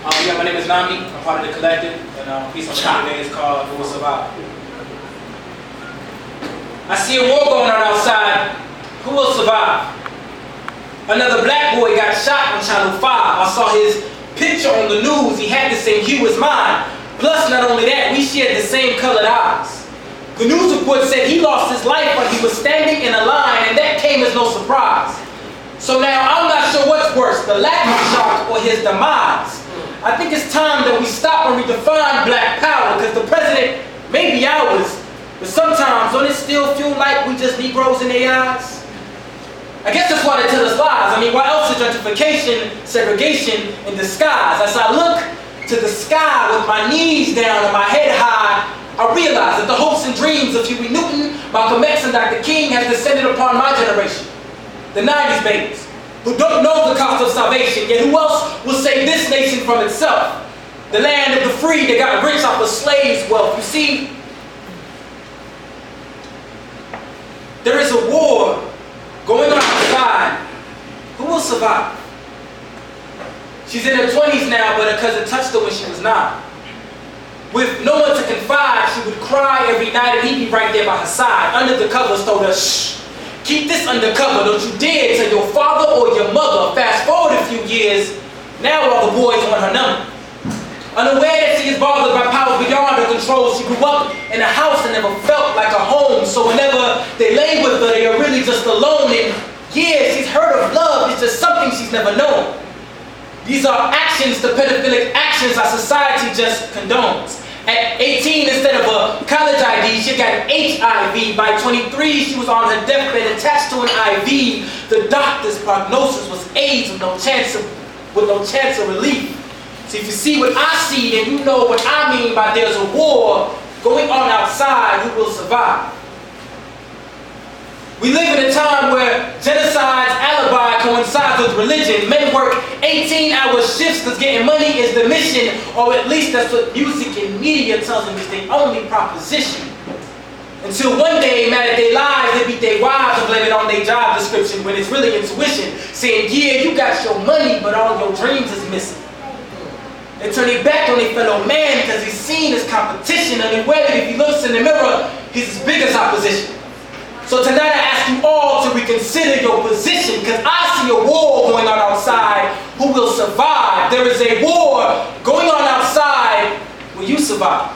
Yeah, my name is Nnamdi. I'm part of the collective, and the piece I'm today is called "Who Will Survive." I see a war going on outside. Who will survive? Another black boy got shot on Channel 5. I saw his picture on the news. He had the same hue as mine. Plus, not only that, we shared the same colored eyes. The news report said he lost his life when he was standing in a line, and that came as no surprise. So now I'm not sure what's worse, the lack of shock or his demise. I think it's time that we stop and redefine black power, because the president may be ours, but sometimes don't it still feel like we just Negroes in their eyes? I guess that's why they tell us lies. I mean, why else is gentrification, segregation in disguise? As I look to the sky with my knees down and my head high, I realize that the hopes and dreams of Huey Newton, Malcolm X, and Dr. King have descended upon my generation, the 90s babies, who don't know the cost of salvation, yet who else will save this nation from itself? The land of the free that got rich off of slaves' wealth. You see, there is a war going on outside. Who will survive? She's in her 20s now, but her cousin touched her when she was 9. With no one to confide, she would cry every night, and he'd be right there by her side. Under the covers told her, shh, keep this undercover. Don't you dare tell your father or your mother. Fast forward a few years, now all the boys want her number. Unaware that she is bothered by powers beyond her control, she grew up in a house that never felt like a home. So whenever they lay with her, they are really just alone. And yeah, she's heard of love, it's just something she's never known. These are actions, the pedophilic actions our society just condones. At 18, instead of a college ID, she got HIV. By 23, she was on her deathbed attached to an IV. The doctor's prognosis was AIDS with no chance of relief. So if you see what I see, then you know what I mean by there's a war going on outside. Who will survive? We live in a time where genocide's alibi coincides with religion. Men work 18-hour shifts because getting money is the mission, or at least that's what music and media tells them is their only proposition. Until one day, mad at their lives, they beat their wives and blame it on their job description when it's really intuition, saying, yeah, you got your money, but all your dreams is missing. They turn their back on their fellow man because he's seen as competition, and whether if he looks in the mirror, he's as big as opposition. So tonight I ask you all to reconsider your position, because I see a war going on outside. Who will survive? There is a war going on outside. Will you survive?